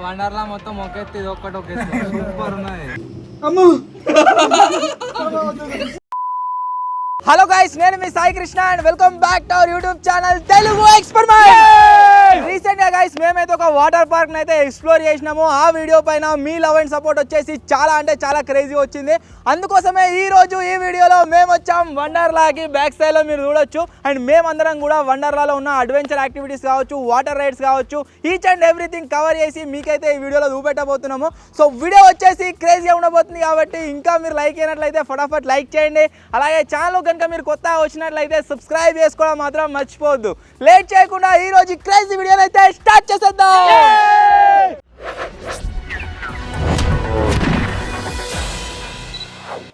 వండర్లా మొత్తం ఒకెత్తి ఇది ఒక్కటి ఒకెత్తి సూపర్ ఉన్నది. హలో గైస్, నేను మీ Sai Krishna and welcome back to our YouTube channel Telugu experiment. Recent గా గైస్ మేమైతే ఒక వాటర్ పార్క్ అయితే ఎక్స్ప్లోర్ చేసినాము. ఆ వీడియో పైన మీ లవ్ అండ్ సపోర్ట్ వచ్చేసి చాలా అంటే చాలా క్రేజీ వచ్చింది. అందుకోసమే ఈ రోజు ఈ వీడియోలో మేము వచ్చాం వండర్లాకి. బ్యాక్ సైడ్ లో మీరు చూడొచ్చు. అండ్ మేమందరం కూడా వండర్లాలో ఉన్న అడ్వెంచర్ యాక్టివిటీస్ కావచ్చు, వాటర్ రైడ్స్ కావచ్చు, ఈచ్ అండ్ ఎవ్రీథింగ్ కవర్ చేసి మీకైతే ఈ వీడియోలో చూపెట్టబోతున్నాము. సో వీడియో వచ్చేసి క్రేజీగా ఉండబోతుంది కాబట్టి ఇంకా మీరు లైక్ అయినట్లయితే ఫటాఫట్ లైక్ చేయండి. అలాగే ఛానల్ కనుక మీరు కొత్తగా వచ్చినట్లయితే సబ్స్క్రైబ్ చేసుకోవడం మాత్రం మర్చిపోవద్దు. లేట్ చేయకుండా ఈ రోజు క్రేజీ వీడియోని అయితే స్టార్ట్ చేసేద్దాం.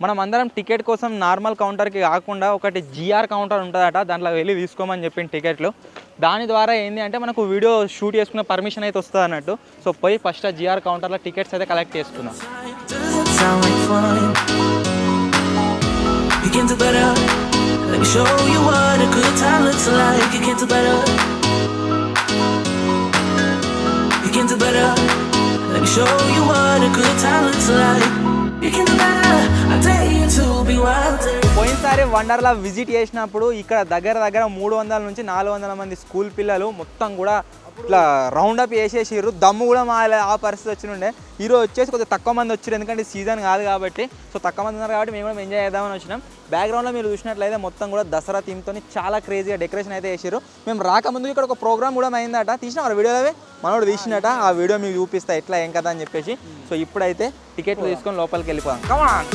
మనం అందరం టికెట్ కోసం నార్మల్ కౌంటర్కి కాకుండా ఒకటి జిఆర్ కౌంటర్ ఉంటుందట, దాంట్లో వెళ్ళి తీసుకోమని చెప్పిన టికెట్లు. దాని ద్వారా ఏంటి అంటే మనకు వీడియో షూట్ చేసుకునే పర్మిషన్ అయితే వస్తుంది అన్నట్టు. సో పోయి ఫస్ట్ ఆ జిఆర్ కౌంటర్లో టికెట్స్ అయితే కలెక్ట్ చేసుకున్నాం. You can do better. Let me show you what a good time looks like. You can do better. You can do better. Let me show you what a good time looks like. You can do better. I dare you to be wilder. పోయినసారి Wonderla visit చేసినప్పుడు ఇక్కడ దగ్గర 300 నుంచి 400 మంది school పిల్లలు మొత్తం కూడా ఇట్లా రౌండప్ వేసేసిర్రు. దమ్ము కూడా మా ఆ పరిస్థితి వచ్చినుండే. ఈరోజు వచ్చేసి కొద్దిగా తక్కువ మంది వచ్చారు, ఎందుకంటే సీజన్ కాదు కాబట్టి. సో తక్కువ మంది ఉన్నారు కాబట్టి మేము కూడా ఎంజాయ్ చేద్దామని వచ్చినాం. బ్యాక్గ్రౌండ్లో మీరు చూసినట్లయితే మొత్తం కూడా దసరా థీమ్తో చాలా క్రేజీగా డెకరేషన్ అయితే చేసారు. మేము రాకముందు ఇక్కడ ఒక ప్రోగ్రామ్ కూడా అయిందట, తీసిన ఆ వీడియోలో మనోడు తీసినట. ఆ వీడియో మీకు చూపిస్తా ఎట్లా ఏం కదా అని చెప్పేసి. సో ఇప్పుడైతే టికెట్లు తీసుకొని లోపలికి వెళ్ళిపోదాం. కమాన్.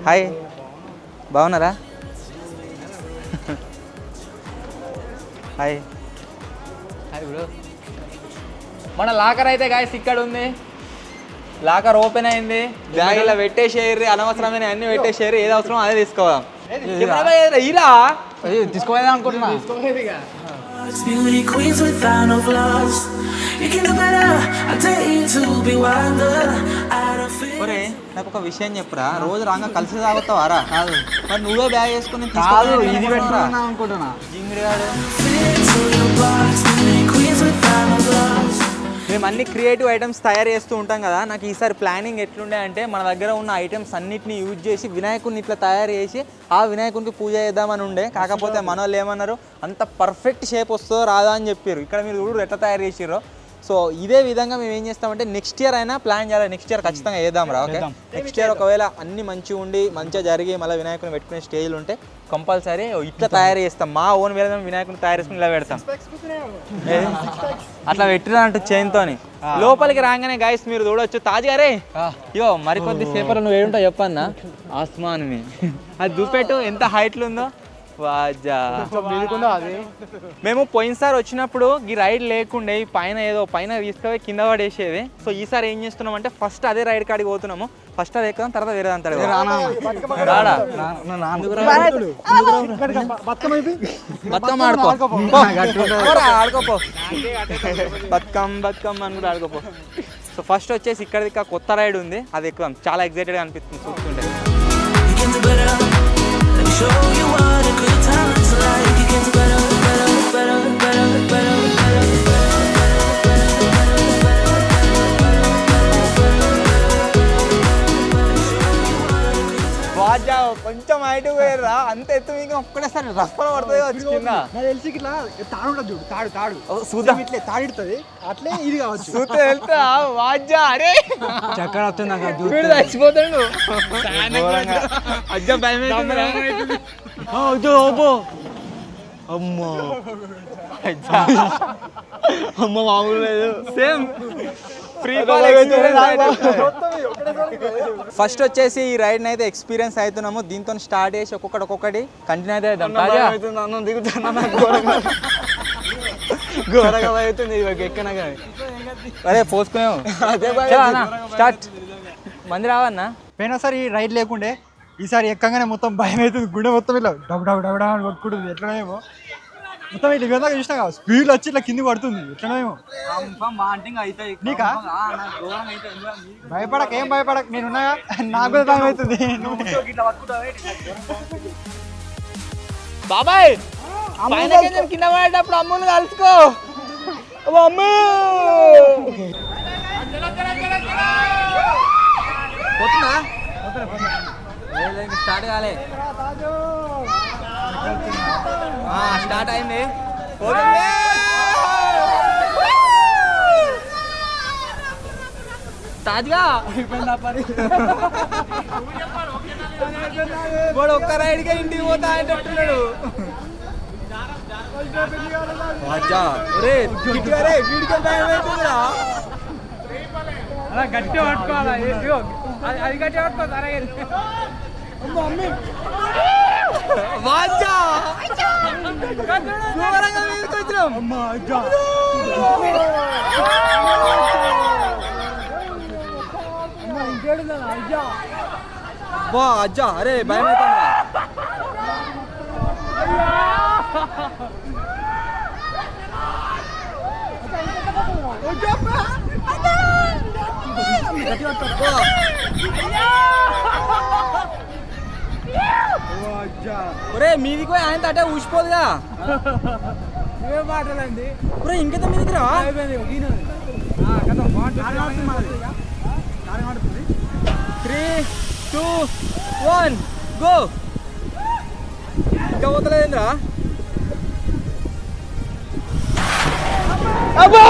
హాయ్, బాగున్నారా? Hi hi bro. మన లాకర్ అయితే గాయస్ ఇక్కడ ఉంది. లాకర్ ఓపెన్ అయింది. బ్యాగ్ ఇలా పెట్టేసేయర్రి, అనవసరమైన అన్ని పెట్టేసేయర్రి. ఏది అవసరం అదే తీసుకోదాం. ఇలా తీసుకోవాలి అనుకుంటున్నా. ఒరే నాకు ఒక విషయం చెప్పురా, రోజు రాగా కలిసి తాగుతావారా? కాదు మరి నువ్వే బ్యాగ్ వేసుకుని ఇది పెట్టరా అనుకుంటున్నా. మేము అన్ని క్రియేటివ్ ఐటమ్స్ తయారు చేస్తూ ఉంటాం కదా. నాకు ఈసారి ప్లానింగ్ ఎట్లుండే అంటే మన దగ్గర ఉన్న ఐటమ్స్ అన్నిటిని యూజ్ చేసి వినాయకుడిని ఇట్లా తయారు చేసి ఆ వినాయకునికి పూజ చేద్దామని ఉండే. కాకపోతే మన వాళ్ళు ఏమన్నారు, అంత పర్ఫెక్ట్ షేప్ వస్తుందో రాదా అని చెప్పారు. ఇక్కడ మీరు చూడు ఎట్లా తయారు చేసిర్రో. సో ఇదే విధంగా మేము ఏం చేస్తామంటే నెక్స్ట్ ఇయర్ అయినా ప్లాన్ చేయాలి. నెక్స్ట్ ఇయర్ ఖచ్చితంగా వేద్దాం రా. ఓకే, నెక్స్ట్ ఇయర్ ఒకవేళ అన్ని మంచిగా ఉండి మంచిగా జరిగి మళ్ళీ వినాయకుని పెట్టుకునే స్టేజ్లు ఉంటే కంపల్సరీ ఇట్లా తయారు చేస్తాం. మా ఓన్ వేళ మేము వినాయకుని తయారు చేసుకుని ఇలా పెడతాం. అట్లా పెట్టినా అంటే చైన్తోని. లోపలికి రాగానే గాయస్ మీరు చూడొచ్చు తాజ్ గారే. ఇగో మరికొద్ది సేపర్ నువ్వు ఏడుంటో చెప్పన్నా. ఆస్మాన్ మీ అది చూపెట్టు ఎంత హైట్లు ఉందో. వాజా మేము పోయినసారి వచ్చినప్పుడు ఈ రైడ్ లేకుండే, ఈ పైన ఏదో పైన తీసుకుపోయి కింద పడేసేది. సో ఈసారి ఏం చేస్తున్నాం అంటే ఫస్ట్ అదే రైడ్ కాడికి పోతున్నాము. ఫస్ట్ అది ఎక్కుదాం, తర్వాత వేరే అంటారు. బతుకమ్మ ఆడుకోపో, బతుకమ్మ అని కూడా ఆడుకోపో. సో ఫస్ట్ వచ్చేసి ఇక్కడ కొత్త రైడ్ ఉంది, అది ఎక్కుదాం. చాలా ఎక్సైటెడ్గా అనిపిస్తుంది చూస్తుంటే. Show you what a good time looks like. You can do better, better, better, better, better, better, వాజా కొంచెం హైట్ పోయారా, అంత ఎత్తు మీకు ఒక్కడేసారి రఫ్లో పడుతుంది వచ్చి కింద. తెలిసి ఇట్లా తాడు ఉంటుంది చూడు, తాడు తాడు చూద్దాం ఇట్లే తాడిడుతుంది అట్లే ఇది కావచ్చు. చూస్తే వెళ్తా వాజా. అరే చక్కర వస్తుంది నాకు చచ్చిపోతాడు. అజ్జా భయం అమ్మో అమ్మ మామూలు లేదు. సేమ్ ఫస్ట్ వచ్చేసి ఈ రైడ్ అయితే ఎక్స్పీరియన్స్ అవుతున్నాము. దీంతో స్టార్ట్ చేసి ఒక్కొక్కటి కంటిన్యూ అయితే ఘోరంగా అవుతుంది ఇవాళ ఎక్కనా కానీ అదే పోసుకున్నాం అదే స్టార్ట్ మంది రావన్నా పోయినసారి ఈ రైడ్ లేకుండే ఈసారి ఎక్కగానే మొత్తం భయం అవుతుంది గుండె మొత్తం ఇట్లా డబ్ డబ్ డబ్ డబ్ అని కొట్టుకుంటుంది ఎట్లనేమో మొత్తం ఇట్లా ఇవంతా చూసినా కదా స్పీడ్లో వచ్చి ఇట్లా కింది పడుతుంది ఎట్లనేమో నీకా భయపడక ఏం భయపడక నేనున్నాగా నాకు కూడా భయం అవుతుంది బాబాయ్ కింద పడేటప్పుడు అమ్ముని కలుసుకో అమ్ము పోతుందా స్టార్ట్ కాలే స్టార్ట్ అయింది తాజ్గా వాడు ఒక్క రైడ్గా ఇంటికి పోతా అంటున్నాడు గట్టి పట్టుకోవాలా అది గట్టి పట్టుకోవాలి అజ్జా అరే భయం అవుతుందా ఒరే మీదికి పోయి ఆయన తటే ఊసిపోదుగా మాటలండి ఒరే ఇంకెంత మీదికి రా 3, 2, 1 గో ఇంకా పోతలేదేంద్రా అబ్బో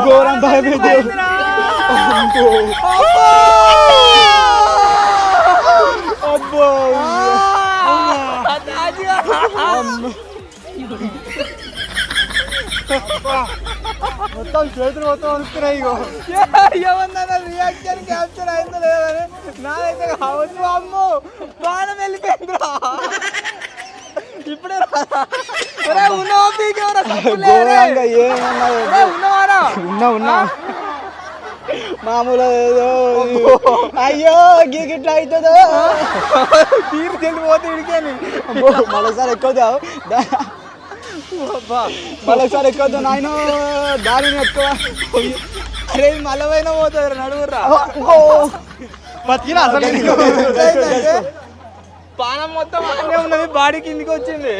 ఘోరం భయపడేది మొత్తం చేతులు మొత్తం అనుకున్నాయి ఏమన్నా రియాక్షన్ క్యాప్చర్ అయిందో లేదని నాదైతే కావచ్చు అమ్మో బాణం వెళ్ళిపోయిందిరా ఇప్పుడే ఉన్నా మామూలు ఏదో అయ్యో గిట్లా అవుతుందో తీరు చెల్లిపోతే ఇడికేని మరోసారి ఎక్కువదావు మరోసారి ఎక్కువద్దు నాయన దారిని ఎక్కువ అరే మళ్ళీ పోతుంది నడువురా బతికినా అసలు పానం మొత్తం అనే ఉన్నది బాడీ కిందికి వచ్చింది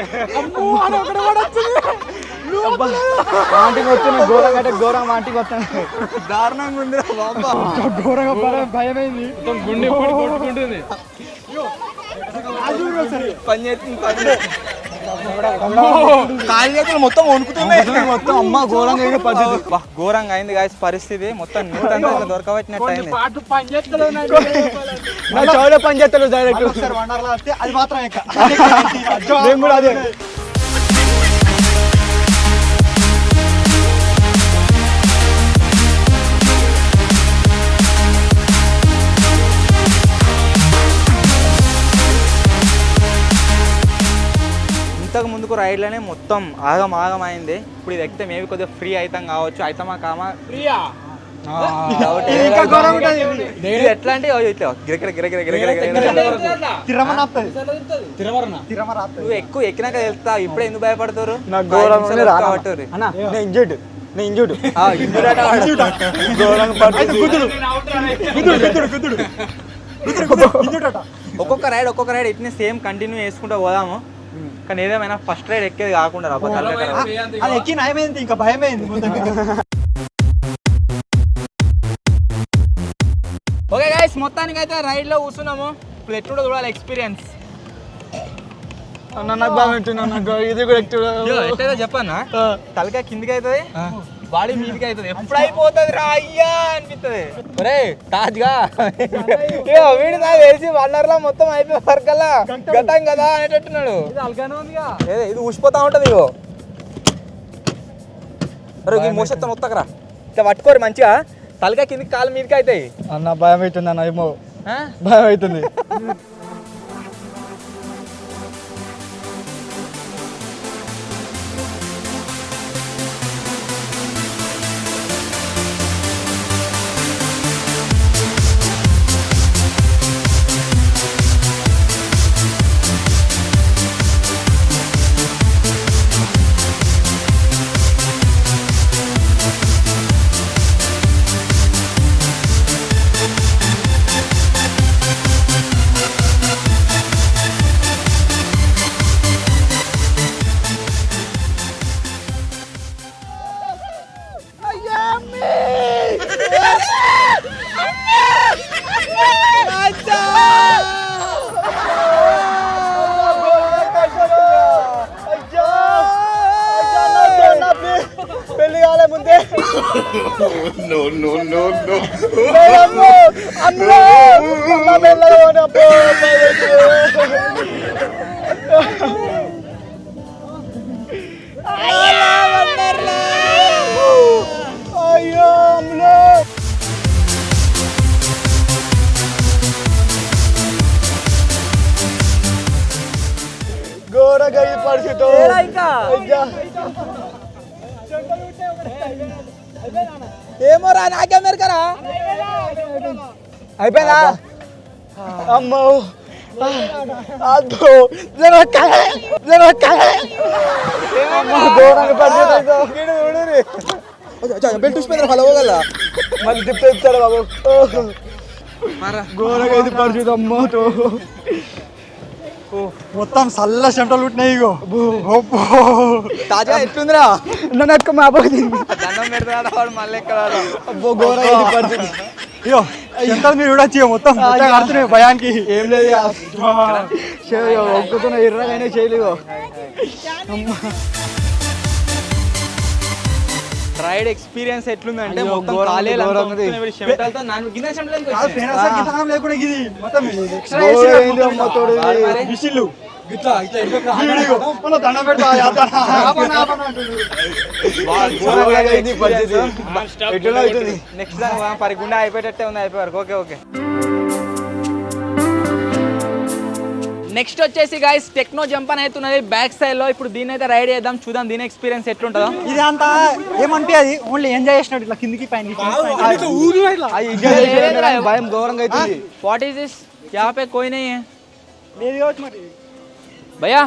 వాంటికి వచ్చింది ఘోరంగా అంటే ఘోరంగా వాంటికి వస్తాను దారుణంగా ఉంది ఘోరంగా భయమైంది గుండె కొట్టుకుంటుంది పని చేస్తుంది కాలి చేతులు మొత్తం వణుకుతున్నాయి మొత్తం అమ్మ ఘోరంగా పద్ధతి ఘోరంగా అయింది గాయస్ పరిస్థితి మొత్తం నూట దొరకబట్టినట్టు అయింది చౌలో పని చేస్తలేదు డైరెక్ట్ అది మాత్రం కూడా అదే ఇంతకు ముందుకు రైడ్లోనే మొత్తం ఆగం అయింది ఇప్పుడు ఇది ఎక్కితే మేబీ కొద్దిగా ఫ్రీ అవుతాం కావచ్చు అవుతామా కామా ఫ్రీయా ఎట్లా అంటే నువ్వు ఎక్కువ ఎక్కినాక వెళ్తా ఇప్పుడు ఎందుకు భయపడతారు ఒక్కొక్క రైడ్ ఇట్నే సేమ్ కంటిన్యూ చేసుకుంటూ పోదాము కానీ ఏదేమైనా ఫస్ట్ రైడ్ ఎక్కేది కాకుండా ఎక్కి నయమైంది ఇంకా భయమైంది ఓకే గైస్ మొత్తానికి అయితే రైడ్లో కూర్చున్నాము ఇప్పుడు ఎట్లుండో చూడాలి ఎక్స్పీరియన్స్ నాకు బాగా అవుతుంది నాకు ఇది కూడా ఎట్లయితే చెప్పన్నా తలకాయ కిందికి అవుతుంది బాడీ మీదికి అవుతుంది ఎప్పుడు అయిపోతుంది రా అయ్యా అనిపిస్తుంది ఒరే తాజ్గా వీడు నాకు తెలిసి 1 hour లో మొత్తం అయిపోయి వరకల్లా గతం కదా అనేటట్టున్నాడు ఇది ఊసిపోతా ఉంటది ఇగో అరే మోసెత్తాను వస్తాకరా ఇట్లా పట్టుకోరు మంచిగా తలకాయ కిందికి కాలు మీదికి అవుతాయి అన్న భయం అవుతుంది అన్న ఏమో భయం అవుతుంది పెళ్లి కాలే ముందే అయ్యో ఘోరగా ఈ పరిస్థితి ఏమో రా నాకే మెరకరా అయిపోయిందా అమ్మో అదో ఘోరంగా పరిస్థితి బెల్ట్ చూసిపోయిన హలో మళ్ళీ తిప్పిస్తాడు బాబు ఘోరంగా ఇది పరిస్థితి అమ్మో మొత్తం చల్ల చెమటలు పుట్టినాయి ఇగో తాజా ఎట్లుందిరా నన్ను మా అబ్బాయి దండం పెడతాడు వాడు మళ్ళీ ఎక్కడ అబ్బో ఘోరంగా ఇది పరిస్థితి అయ్యో చెమటలు మీరు చూడొచ్చు మొత్తం కడుతున్నాయి భయానికి ఏం లేదు ఒక్కుతున్న ఎర్రగానే చేయలేవు రైడ్ ఎక్స్పీరియన్స్ ఎట్లుందంటే మొత్తం చెమటలతో లేకుండా ఇది మొత్తం దండం పెడతా నెక్స్ట్ పరిగుండా అయిపోయేటట్టే ఉంది అయిపోయారు ఓకే ఓకే నెక్స్ట్ వచ్చేసి గైస్ టెక్నో జంప్ అని అవుతున్నది బ్యాక్ సైడ్ లో ఇప్పుడు దీని అయితే రైడ్ చేద్దాం చూద్దాం దీని ఎక్స్పీరియన్స్ ఎట్లుంటుందో ఇది అంతా ఏమనిపించదు ఓన్లీ ఎంజాయ్ చేసినట్టు ఇట్లా కిందికి పైన భయం ఘోరంగా అవుతుంది వాట్ ఈస్ దిస్ यहाँ पे कोई नहीं है లేదు కావచ్చు మరి भैया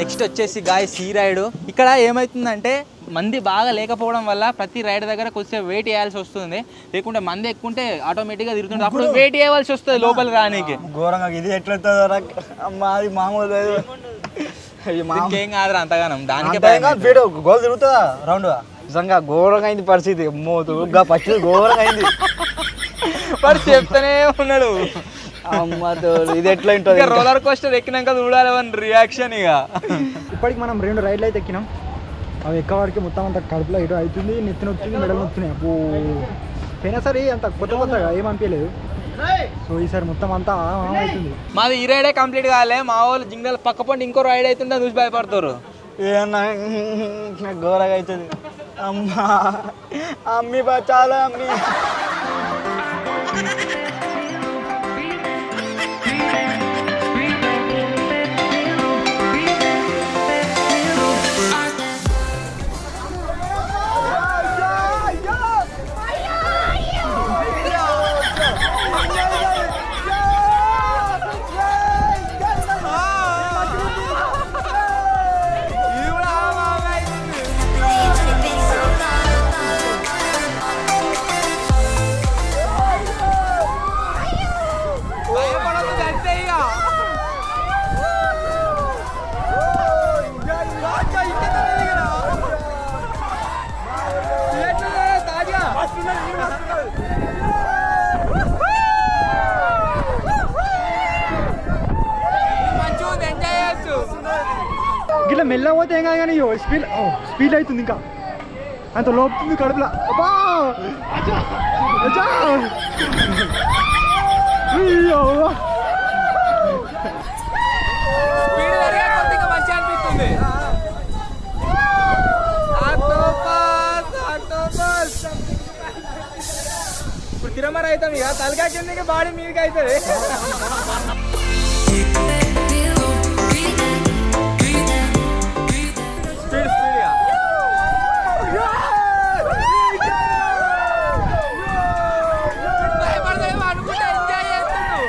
నెక్స్ట్ వచ్చేసి గాయస్ ఈ రైడ్ ఇక్కడ ఏమవుతుందంటే మంది బాగా లేకపోవడం వల్ల ప్రతి రైడ్ దగ్గర కొంచెం వెయిట్ చేయాల్సి వస్తుంది లేకుంటే మంది ఎక్కుంటే ఆటోమేటిక్గా తిరుగుతుంది అప్పుడు వెయిట్ చేయవలసి వస్తుంది లోపలికి రానికి ఘోరంగా ఇది ఎట్లవుతుందో అమ్మా అది మామూలు ఏం కాదురా అంతగానం దానికే గోల్ తిరుగుతుందా రౌండ్ నిజంగా ఘోరంగా అయింది పరిస్థితి మోతు పచ్చి ఘోరంగా అయింది వాడు చెప్తానే ఉన్నాడు అమ్మతో ఇది ఎట్లా ఉంటుంది రోలర్ కోస్టర్ ఎక్కినాక చూడాలి రియాక్షన్ ఇక ఇప్పటికి మనం 2 రైడ్లు అయితే ఎక్కినాం అవి ఎక్క వారికి మొత్తం అంత కడుపులో ఇటు అవుతుంది నెత్తిన వచ్చింది మెడలు వస్తున్నాయి అబ్బో పోయినా సరే అంత కొత్తగా ఏమనిపించలేదు సో ఈసారి మొత్తం అంతా అవుతుంది మాది ఈ రైడే కంప్లీట్ కాలే మా వాళ్ళు జింగల్ పక్క పండి ఇంకో రైడ్ అవుతుంటే చూసి భయపడతారు ఏమన్నా ఘోరంగా అవుతుంది అమ్మా అమ్మి బచాలా అమ్మి మెల్ల పోతే ఏం కాదు కానీ స్పీడ్ అవుతుంది ఇంకా అంత లోపుతుంది కడుపులా అబ్బా అచ్చా అచ్చా అయ్యో స్పీడ్ పెరిగే కొద్ది ఇంకా మంచిగా అనిపిస్తుంది. ఇప్పుడు తిరుమల అవుతాం ఇక తలకాయ కిందకి బాడీ మీదకి అవుతుంది. స్పీడ్ స్పీడ్గా భయపడదేమో అనుకుంటే ఎంజాయ్ చేస్తున్నాడు.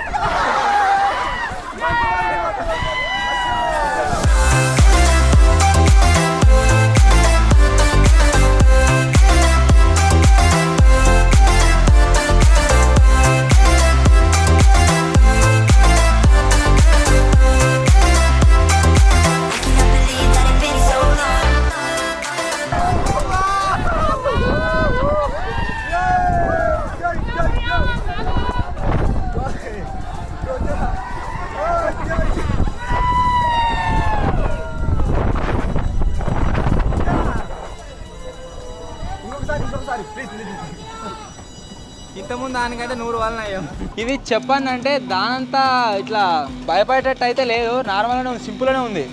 ఇంతకుముందు దానికైతే 100 వలన అయ్యాం. ఇది చెప్పండి అంటే దానంతా ఇట్లా భయపడేటట్టు అయితే లేదు, నార్మల్గానే ఉంది, సింపుల్గానే ఉంది.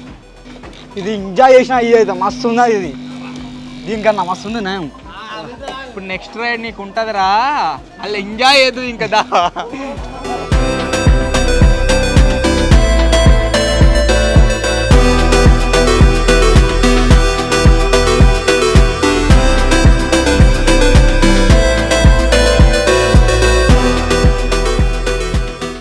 ఇది ఎంజాయ్ చేసిన ఇది అయితే మస్తు ఉన్నది. ఇది దీనికన్నా మస్తు ఉంది నేను. ఇప్పుడు నెక్స్ట్ రైడ్ నీకు ఉంటుందిరా, అలా ఎంజాయ్ చేయదు ఇంకా దా.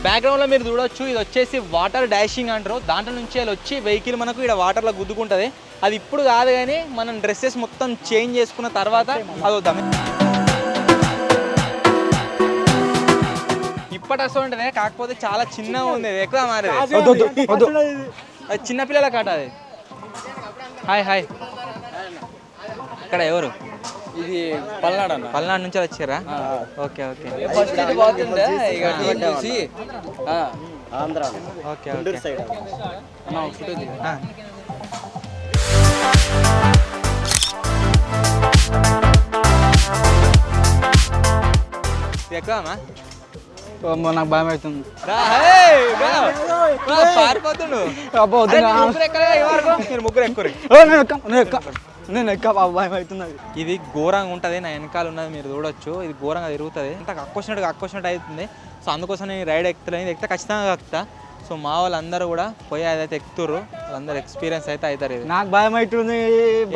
బ్యాక్గ్రౌండ్లో మీరు చూడొచ్చు, ఇది వచ్చేసి వాటర్ డాషింగ్ అంటారు. దాంట్లో నుంచి అది వచ్చి వెహికల్ మనకు ఇక్కడ వాటర్లో గుద్దుకుంటుంది. అది ఇప్పుడు కాదు కానీ మనం డ్రెస్సెస్ మొత్తం చేంజ్ చేసుకున్న తర్వాత అది వద్దాం. ఇప్పటి వస్తుంటే కాకపోతే చాలా చిన్నగా ఉంది, ఎక్కువ మారేది. అది చిన్నపిల్లల కాట అది. హాయ్ హాయ్, ఇక్కడ ఎవరు? ఇది పల్నాడు అన్న. పల్నాడు నుంచి వచ్చారా? ఓకే ఓకే ఫస్ట్ ఇది బాగుంటుండే ఇక చూసి Andhra okay okay side photo దిగు. ఎక్కువమ్మా నాకు భయం అవుతుంది. పారిపోతుండు. మీరు ముగ్గురు ఎక్కువ నేను ఎక్క భయం అవుతుంది. ఇది ఘోరంగా ఉంటుంది, నా వెనకాల ఉన్నది మీరు చూడొచ్చు. ఇది ఘోరంగా తిరుగుతుంది, అంత అక్కొచ్చినట్టు అవుతుంది. సో అందుకోసం నేను రైడ్ ఎక్కుతలేదు, ఎక్కితే ఖచ్చితంగా ఎక్కుతా. సో మా వాళ్ళందరూ కూడా పోయి అదైతే ఎక్కుతుర్రు, వాళ్ళందరూ ఎక్స్పీరియన్స్ అయితే అవుతారు. ఇది నాకు భయం అవుతుంది.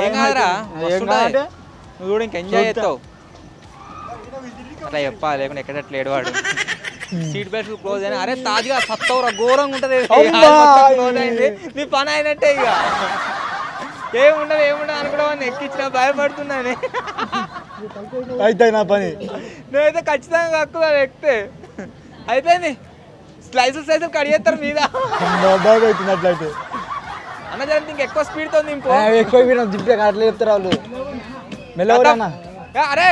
ఏం కాదురా, నువ్వు కూడా ఇంకా ఎంజాయ్ చేస్తావు. అట్లా చెప్పాలి, లేకుండా ఎక్కడట్లా ఏడవాడు. సీట్ బెల్ట్ క్లోజ్ అయినా అరే తాజుగా సత్తవరా, ఘోరంగా ఉంటుంది. క్లోజ్ అయింది, నీ పని అయినట్టే. ఇక ఏముండదు అనుకోవడం ఎక్కించిన భయపడుతున్నాను. అయితే నా పని నేనైతే ఖచ్చితంగా ఎక్కువ ఎక్కితే అయిపోయింది. స్లైసెస్ కడిగేస్తారు మీద. భయం అవుతుంది అట్లయితే. అన్న జరిగింది ఇంక ఎక్కువ స్పీడ్తో నింపు. ఎక్కువ జిప్టే అట్లా చెప్తారు వాళ్ళు. మెల్లవరా అరే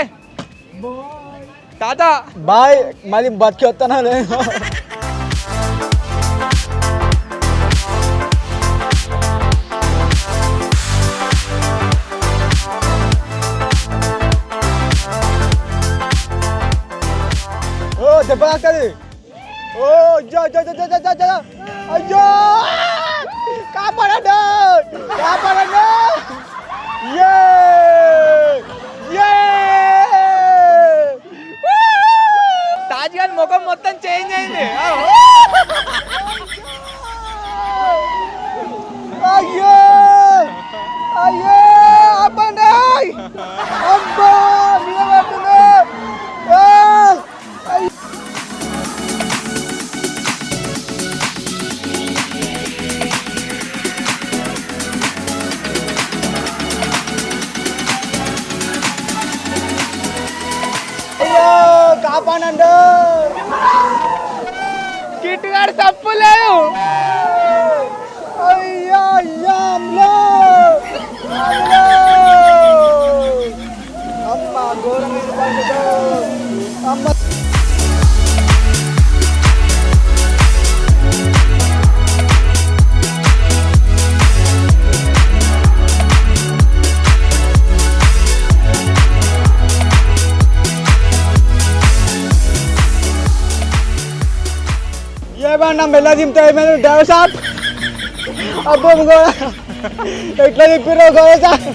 తాత బాయ్, మళ్ళీ బతికి వస్తానా లేదు. ఓ దెబ్బ తాకది. ఓ అయ్యో కాపాడండి కాపాడండి. తాజ్ గారి ముఖం మొత్తం చేంజ్ అయింది. అయ్యో అయ్యో అబ్బండి అబ్బా కాపాడండి. కిట్టుగాడు తప్పు లేదు. అయ్యో అయ్యో అమ్మ ఘోరం అమ్మ. ఏమన్నా మెల్ల దింపుతా ఏమైనా డ్రైవర్ సాబ్ అబ్బో ఎట్లా తిప్పిరో గోవా సాబ్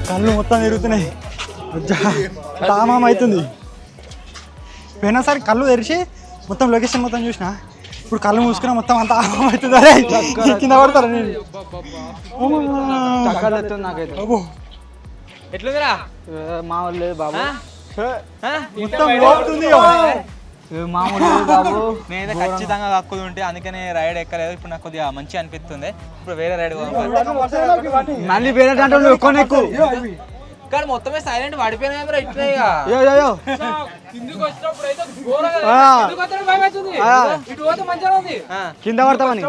కళ్ళు మొత్తం తిరుగుతున్నాయి తామం అవుతుంది పోయినసారి కళ్ళు తెరిచి మొత్తం లొకేషన్ మొత్తం చూసిన ఇప్పుడు కళ్ళు మూసుకున్నా మొత్తం అంత ఆమం అవుతుంది అరే కింద పడతారు నేను నాకైతే ఎట్లుందిరా మామూలు లేదు బాబు మొత్తం లోపుతుంది మామూలు లేదు బాబు నేనైతే ఖచ్చితంగా కక్కుది ఉంటే అందుకనే రైడ్ ఎక్కలేదు ఇప్పుడు నాకు కొద్దిగా మంచిగా అనిపిస్తుంది ఇప్పుడు వేరే రైడ్ మళ్ళీ వేరే దాంట్లో ఎక్కువ కానీ మొత్తమే సైలెంట్ పడిపోయినా ఇట్లా కింద పడతామని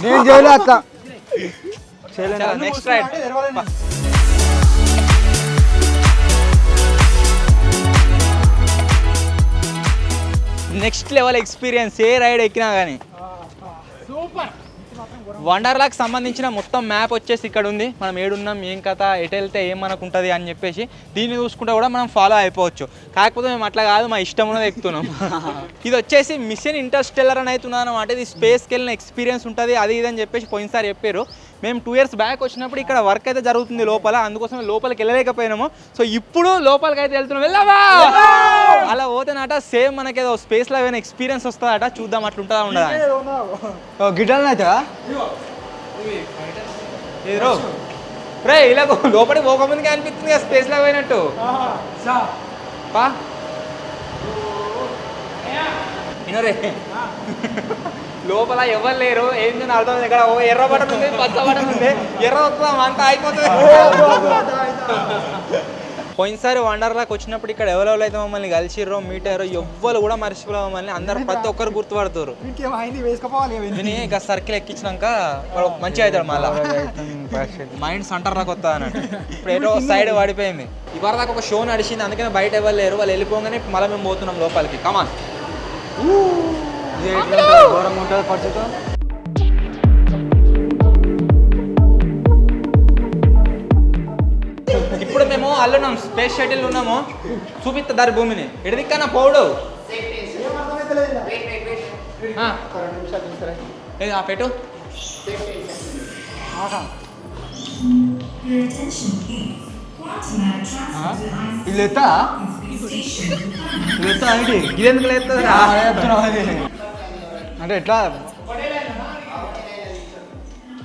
నేను చేయలే అక్క next ride next level experience ఏ రైడ్ ఎక్కినా కానీ వండర్లాకి సంబంధించిన మొత్తం మ్యాప్ వచ్చేసి ఇక్కడ ఉంది. మనం ఏడున్నాం, ఏం కథ, ఎటు వెళ్తే ఏం మనకు ఉంటుంది అని చెప్పేసి దీన్ని చూసుకుంటే కూడా మనం ఫాలో అయిపోవచ్చు. కాకపోతే మేము అట్లా కాదు, మా ఇష్టం ఉన్నది ఎక్కుతున్నాం. ఇది వచ్చేసి మిషన్ ఇంటర్స్టెల్లర్ అని అవుతున్నాను అనమాట. ఇది స్పేస్కి వెళ్ళిన ఎక్స్పీరియన్స్ ఉంటుంది అది ఇది అని చెప్పేసి పోయినసారి చెప్పారు. మేము 2 years బ్యాక్ వచ్చినప్పుడు ఇక్కడ వర్క్ అయితే జరుగుతుంది లోపల, అందుకోసం లోపలికి వెళ్ళలేకపోయినాము. సో ఇప్పుడు లోపలికి అయితే వెళ్తున్నాం. వెళ్ళావా అలా పోతేనట సేమ్ మనకేదో స్పేస్లో ఏమైనా ఎక్స్పీరియన్స్ వస్తుందట, చూద్దాం అట్లా ఉంటుందా ఉండదా. గిటార్ అయితే రే ఇలా లోపలికి పోకముందుకే అనిపిస్తుంది కదా స్పేస్లో పోయినట్టు. రే లోపల ఎవరు లేరు, ఏంటని అర్థం. ఇక్కడ ఎర్ర బటన్ ఉంది, పచ్చ బటన్ ఉంది, ఎర్ర వస్తుందాం అంతా అయిపోతుంది. పోయినసారి వండర్లాకి వచ్చినప్పుడు ఇక్కడ ఎవరెవరు అయితే మమ్మల్ని కలిసిర్రో మీట్ అయ్యారో ఎవ్వరు కూడా మర్చిపోలేవు మమ్మల్ని. అందరు ప్రతి ఒక్కరు గుర్తుపడతారు. ఇక సర్కిల్ ఎక్కించినాక మంచిగా అవుతాడు మళ్ళీ మైండ్ సెంటర్లోకి వస్తా అన్నట్టు. ఇప్పుడు ఏదో సైడ్ పడిపోయింది. ఇవాళ దాకా ఒక షో నడిచింది, అందుకని బయట ఎవరు లేరు. వాళ్ళు వెళ్ళిపోగానే మళ్ళీ మేము పోతున్నాం లోపలికి. కమాన్ ఘోరంగా ఉంటుంది పరిస్థితి. ఇప్పుడు మేము అల్లున్నాం, స్పేస్ షటిల్ ఉన్నాము. చూపిస్తా దారి భూమిని ఎడదిక్కన్నా పోడు పెట్టు. లేతా ఏంటి ఇదెందుకు లేదు అంటే ఎట్లా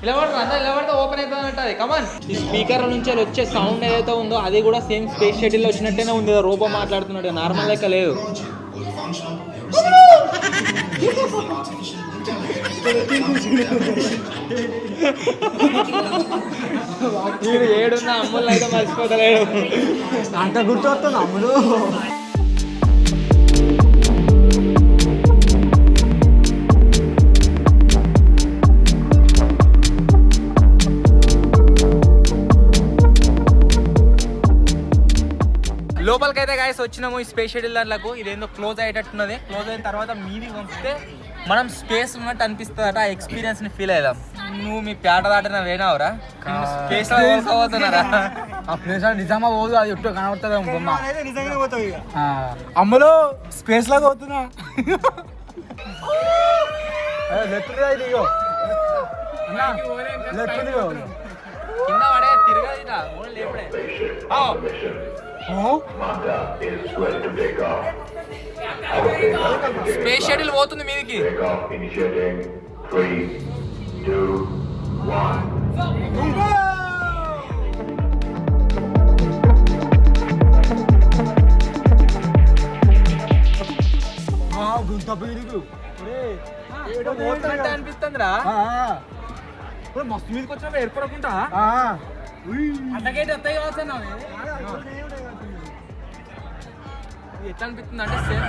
ఇలా పడితే ఓపెన్ అవుతుంది అంటది. కమాన్ ఈ స్పీకర్ నుంచి వచ్చే సౌండ్ ఏదైతే ఉందో అది కూడా సేమ్ స్పేస్ షటిల్ వచ్చినట్టేనే ఉంది. రోబో మాట్లాడుతున్నాడు, నార్మల్ లెక్క లేదు. ఏడున్న అమ్ములు అయితే మర్చిపోతలేడు. అంత గుర్తొస్తుంది అమ్ములు. లోపలికైతే గాయస్ వచ్చినాము ఈ స్పేస్ షటిల్ దాంట్లకు. ఇదేందో క్లోజ్ అయ్యేటట్టున్నది. క్లోజ్ అయిన తర్వాత మీది పంపితే మనం స్పేస్ ఉన్నట్టు అనిపిస్తుంది అట. ఆ ఎక్స్పీరియన్స్ ని ఫీల్ అవుదాం. నువ్వు మీ పేట దాటిన వేనావురా, స్పేస్ పోతున్నారా? ఆ ప్లేస్ నిజంగా పోదు, అది ఎప్పుడు కనబడుతుంది బొమ్మ. అమ్మలో స్పేస్ లాగా పోతున్నా. కింద పడే తిరగదు లేపడే. స్పేస్ షటిల్ పోతుంది మీదికి. అనిపిస్తుందిరా మస్తు మీదకి వచ్చినప్పుడు ఏర్పడకుండా అడ్డగేట్ వస్తాయి కావచ్చు. ఎట్లా అనిపిస్తుంది అంటే సేమ్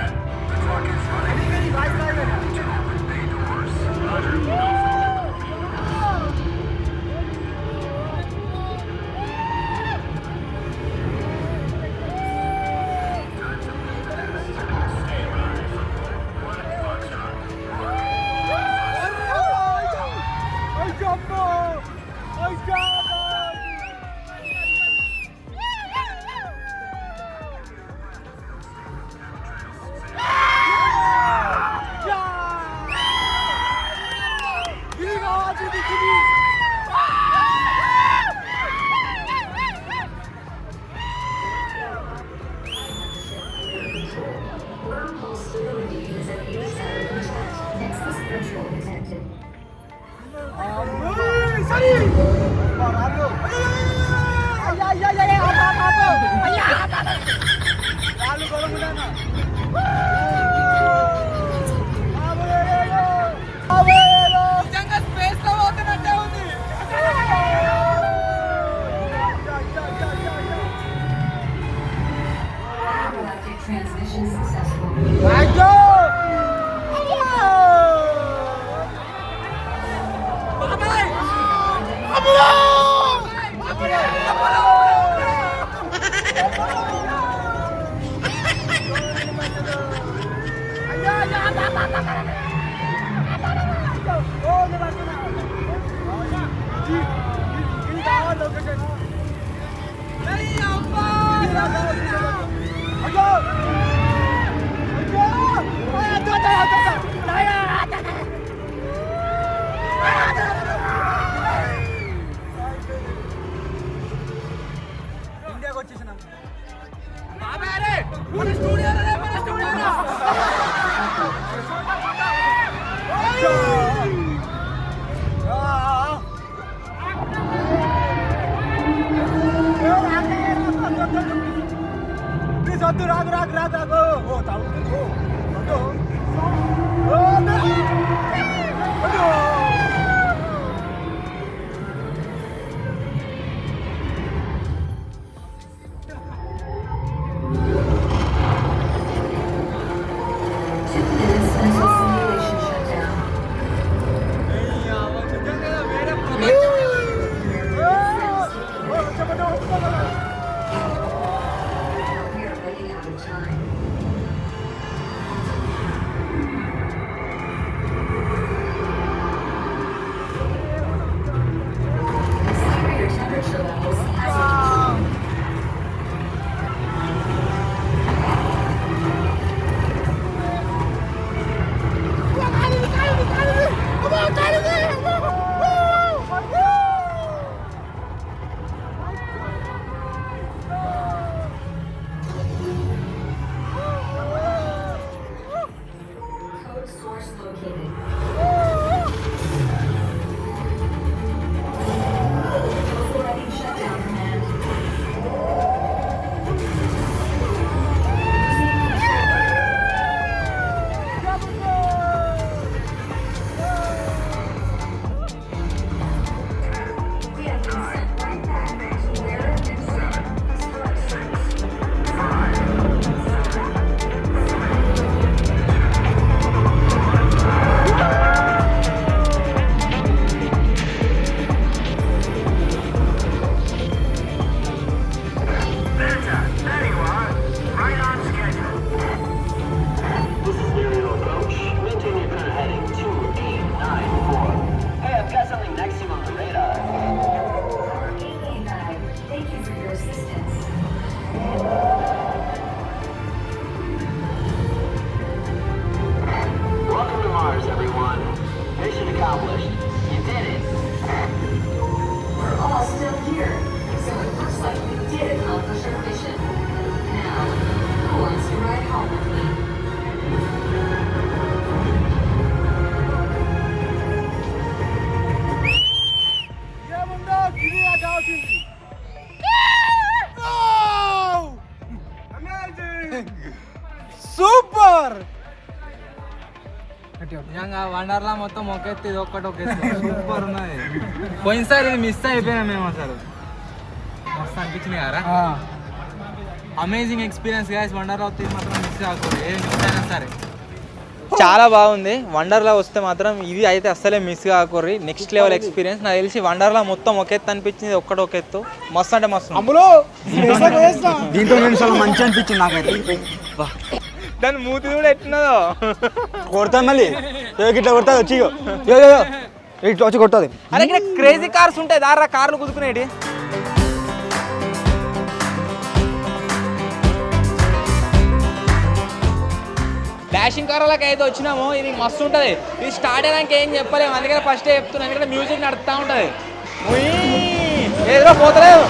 Transmission successful. సూపర్. నిజంగా వండర్లా మొత్తం ఒకెత్తి ఇది ఒక్కటి ఒకెత్తి సూపర్ ఉన్నది. పోయినసారి ఇది మిస్ అయిపోయినా మేము అసలు మస్తు అనిపించింది కదా. Amazing experience guys. వండర్లా వస్తే మాత్రం మిస్ కాకూడదు ఏ మిస్ అయినా సరే. చాలా బాగుంది. వండర్లా వస్తే మాత్రం ఇది అయితే అస్సలే మిస్ కాకూడదు. Next level experience. నాకు తెలిసి వండర్లా మొత్తం ఒకెత్తు అనిపించింది, ఒక్కటి ఒకెత్తు మస్తు అంటే మస్తు. దీంతో నేను మంచి అనిపించింది నాకైతే. దాని మూతి కూడా ఎట్టున్నదో కొడతాను మళ్ళీ ఇట్లా కొడతా వచ్చి ఇట్లా వచ్చి కొట్టది. అరే ఇక్కడ క్రేజీ కార్స్ ఉంటాయి దారా, కార్లు కుదుకునేటి. డాషింగ్ కార్లకి అయితే వచ్చినాము. ఇది మస్తు ఉంటుంది. ఇది స్టార్ట్ అయ్యాక ఏం చెప్పలేము, అందుకని ఫస్ట్ చెప్తున్నాం. ఎందుకంటే మ్యూజిక్ నడుస్తూ ఉంటుంది. ఏదో పోతలేదు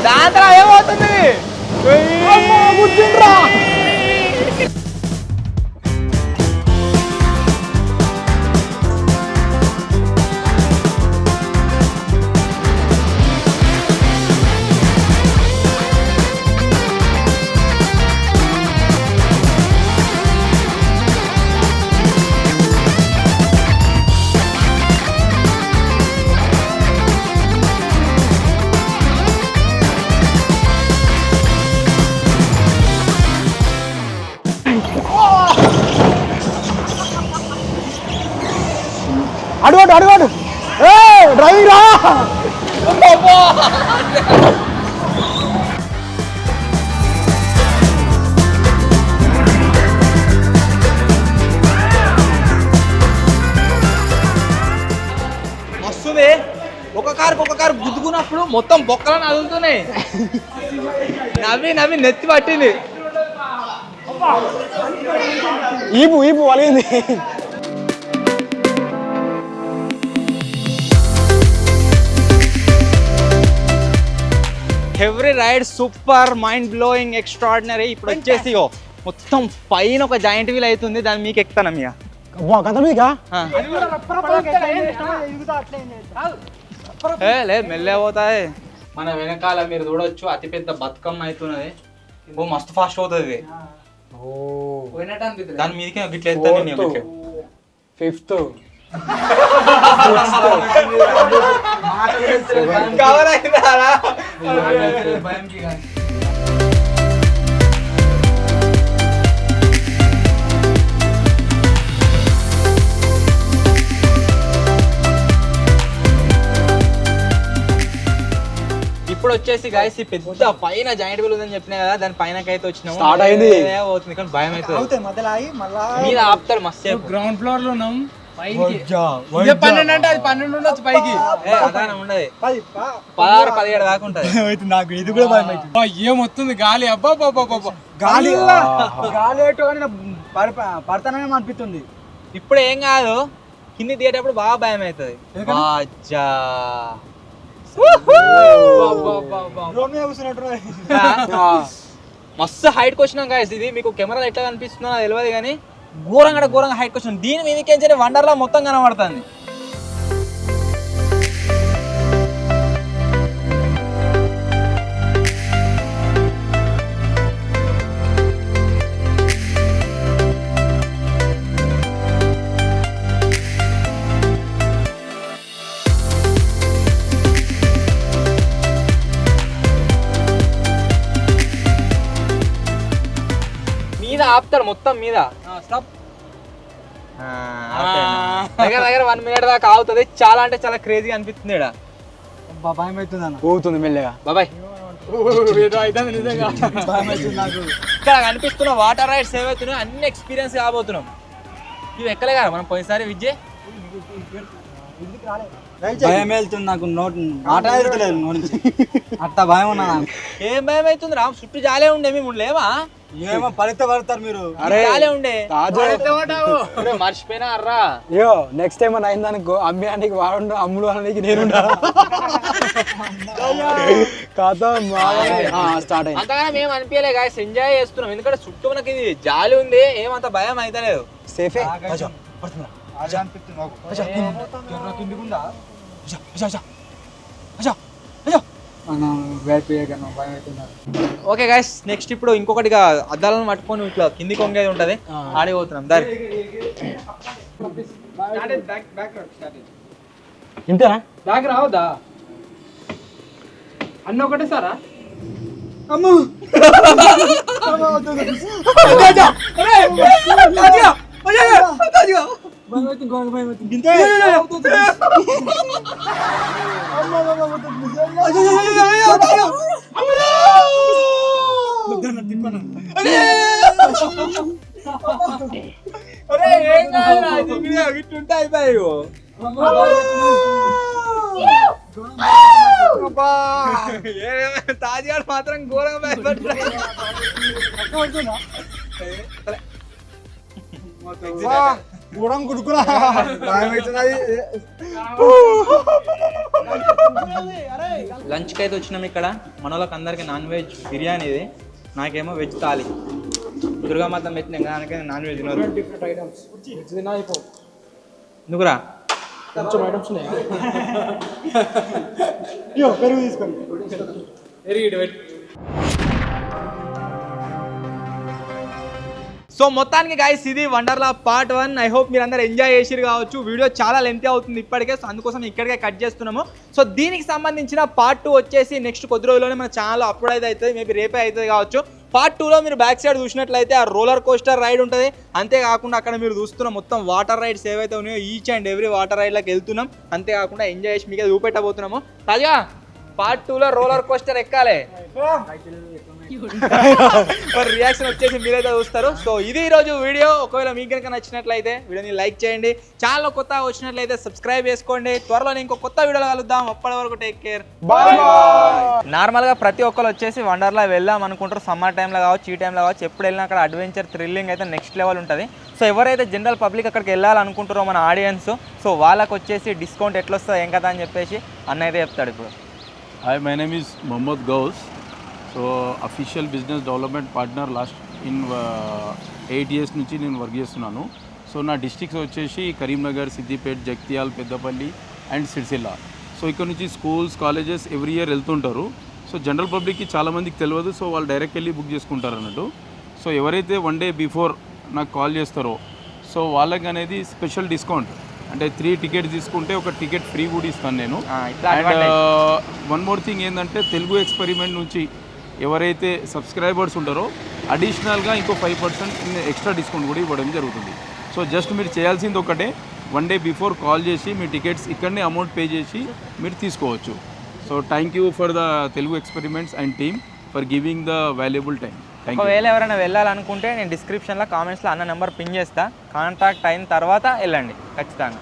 దాంట్లో ఏమవుతుంది. అడుగు డ్రైవింగ్ రా. వస్తుంది ఒక కారు గుద్దుకున్నప్పుడు మొత్తం బొక్కలను అదులుతున్నాయి. నవ్వి నెత్తి పట్టింది. ఈపు వలిగింది. Every ride super mind blowing extraordinary. ఇప్పుడు వచ్చేసి మొత్తం పైన ఒక జాయింట్ వీల్ అవుతుంది, దాన్ని మీకు ఎక్కుతాను మీ కథ మీకా లేదు మెల్లే పోతాయి. మన వెనకాల మీరు చూడొచ్చు అతిపెద్ద బతుకమ్మ అవుతున్నది. ఓ మస్తు ఫాస్ట్ అవుతుంది. దాని మీదకే గిట్ల ఎత్తాను. ఫిఫ్త్ ఇప్పుడు వచ్చేసి గాయస్ ఈ పెద్ద పైన జాయింట్ వీల్ ఉందని చెప్పినా కదా, దాని పైన అయితే వచ్చినాము. స్టార్ట్ అయింది. అవుతుంది కానీ భయం అవుతుంది. మధ్యలో ఆగి మళ్ళా మీద ఆపుతారు మస్తు. గ్రౌండ్ ఫ్లోర్ లో ఉన్నాం. పైకి 12 అంటే అది 12 ఉండొచ్చు పైకి. అదానం ఉండదు. 16, 17 దాకా ఉంటది. నాకు ఇది కూడా భయం అవుతుంది. ఏమొస్తుంది గాలి. అబ్బా గాలి ఎటు కానీ పడతానని అనిపిస్తుంది. ఇప్పుడు ఏం కాదు, కింది దిగేటప్పుడు బాగా భయం అవుతుంది. మస్తు హైట్ వచ్చినాం గాయస్. ఇది మీకు కెమెరా ఎట్లా కనిపిస్తుందో నాకు తెలియదు కానీ ఘోరంగా హైట్ వచ్చినాం. దీని మీదకి వండర్లా మొత్తం కనబడుతుంది. మీద ఆపుతారు మొత్తం మీద. దగ్గర 1 minute దాకా ఆగుతుంది. చాలా అంటే చాలా క్రేజీగా అనిపిస్తుంది. భయం అవుతుంది అన్న. పోతుంది మెల్లగా. బాబాయ్ ఇక్కడ కనిపిస్తున్న వాటర్ రైడ్స్ ఏవైతున్నాయో అన్ని ఎక్స్పీరియన్స్ కాబోతున్నాం. ఇవి ఎక్కలే కదా మనం పోయినసారి విజయ్. భయం వెళ్తుంది నాకు. మాట వెళ్తలేదు నోటి. అట్లా భయం ఉన్నా. ఏం భయం అవుతుంది రా? చుట్టూ జాలే ఉండే మేము లేవా? ఏమో పడతారు మీరు. జాలే ఉండే మర్చిపోయినా అర్రా. అయ్యో నెక్స్ట్ టైం అని అయిందనుకో అమ్మడానికి వాడు అమ్ముడు అనడానికి నేను స్టార్ట్ అయింది. అంతగానే మేము అనిపించలే గాయస్, ఎంజాయ్ చేస్తున్నాం. ఎందుకంటే చుట్టూ మనకి ఇది జాలి ఉంది, ఏమంత భయం అయితే లేదు. సేఫే. ఓకే గైస్, నెక్స్ట్ ఇప్పుడు ఇంకొకటిగా అద్దాలను పట్టుకొని ఇట్లా కింది కొంగేది ఉంటది, ఆడిపోతున్నాం. దారి ఇంతేనా? బ్యాగ్ రావద్దా అన్న ఒకటే సారా? తాజ్గాడు మాత్రం ఘోరంగా భయపడుతున్నాడు. లంచ్కి అయితే వచ్చినాం. ఇక్కడ మన వాళ్ళకి అందరికి నాన్ వెజ్ బిర్యానీ ఇది, నాకేమో వెజ్ థాలి. దుర్గామాత పెట్టినాం కానీ నాన్ వెజ్ తిన్నారు. నువ్వురా పెరుగు తీసుకోండి. సో మొత్తానికి గైస్ ఇది వండర్లా పార్ట్ 1. ఐ హోప్ మీరు అందరు ఎంజాయ్ చేసిరు కావచ్చు. వీడియో చాలా లెంతీ అవుతుంది ఇప్పటికే, సో అందుకోసం ఇక్కడికే కట్ చేస్తున్నాము. సో దీనికి సంబంధించిన పార్ట్ 2 వచ్చేసి నెక్స్ట్ కొద్ది రోజుల్లోనే మన ఛానల్ అప్లోడ్ అయితే అవుతుంది, మేబీ రేపే అవుతుంది కావచ్చు. పార్ట్ 2లో మీరు బ్యాక్ సైడ్ చూసినట్లయితే ఆ రోలర్ కోస్టర్ రైడ్ ఉంటుంది. అంతేకాకుండా అక్కడ మీరు చూస్తున్న మొత్తం వాటర్ రైడ్స్ ఏవైతే ఉన్నాయో ఈచ్ అండ్ ఎవ్రీ వాటర్ రైడ్లోకి వెళ్తున్నాం. అంతేకాకుండా ఎంజాయ్ చేసి మీకు చూపెట్టబోతున్నాము. తాజా పార్ట్ 2లో రోలర్ కోస్టర్ ఎక్కాలి, రియాక్షన్ వచ్చేసి మీరైతే చూస్తారు. సో ఇది ఈరోజు వీడియో. ఒకవేళ మీకు కనుక నచ్చినట్లయితే వీడియోని లైక్ చేయండి. ఛానల్ కొత్తగా వచ్చినట్లయితే సబ్స్క్రైబ్ చేసుకోండి. త్వరలో ఇంకో కొత్త వీడియోలో కలుద్దాం. అప్పటి వరకు టేక్ కేర్, బాయ్. నార్మల్గా ప్రతి ఒక్కరు వచ్చేసి వండర్లా వెళ్దాం అనుకుంటారు. సమ్మర్ టైంలో కావచ్చు, ఈ టైంలో కావచ్చు, ఎప్పుడు వెళ్ళినా అక్కడ అడ్వెంచర్ థ్రిల్లింగ్ అయితే నెక్స్ట్ లెవెల్ ఉంటుంది. సో ఎవరైతే జనరల్ పబ్లిక్ అక్కడికి వెళ్ళాలనుకుంటారో మన ఆడియన్స్, సో వాళ్ళకి వచ్చేసి డిస్కౌంట్ ఎట్లా వస్తుంది ఏం కదా అని చెప్పేసి అన్న అయితే చెప్తాడు ఇప్పుడు. Hi, my name is Mohammad Ghaus. So, official business development partner last in 8 years నుంచి నేను వర్క్ చేస్తున్నాను. సో నా డిస్ట్రిక్ట్స్ వచ్చేసి కరీంనగర్, సిద్దిపేట్, జగిత్యాల, పెద్దపల్లి అండ్ సిరిసిల్ల. సో ఇక్కడ నుంచి స్కూల్స్, కాలేజెస్ ఎవ్రీ ఇయర్ వెళ్తుంటారు. సో జనరల్ పబ్లిక్కి చాలామందికి తెలియదు. సో వాళ్ళు డైరెక్ట్ వెళ్ళి బుక్ చేసుకుంటారు అన్నట్టు. సో ఎవరైతే 1 day బిఫోర్ నాకు కాల్ చేస్తారో సో వాళ్ళకి అనేది స్పెషల్ డిస్కౌంట్, అంటే 3 టికెట్స్ తీసుకుంటే ఒక టికెట్ ఫ్రీ కూడా ఇస్తాను నేను. అండ్ వన్ మోర్ థింగ్ ఏంటంటే తెలుగు ఎక్స్పెరిమెంట్ నుంచి ఎవరైతే సబ్స్క్రైబర్స్ ఉంటారో అడిషనల్గా ఇంకో 5% ఎక్స్ట్రా డిస్కౌంట్ కూడా ఇవ్వడం జరుగుతుంది. సో జస్ట్ మీరు చేయాల్సింది ఒకటే, 1 day బిఫోర్ కాల్ చేసి మీ టికెట్స్ ఇక్కడనే అమౌంట్ పే చేసి మీరు తీసుకోవచ్చు. So thank you for the Telugu experiments and team for giving the valuable time. ఒకవేళ ఎవరైనా వెళ్ళాలనుకుంటే నేను డిస్క్రిప్షన్లో కామెంట్స్లో అన్న నెంబర్ పిన్ చేస్తా. కాంటాక్ట్ అయిన తర్వాత వెళ్ళండి ఖచ్చితంగా.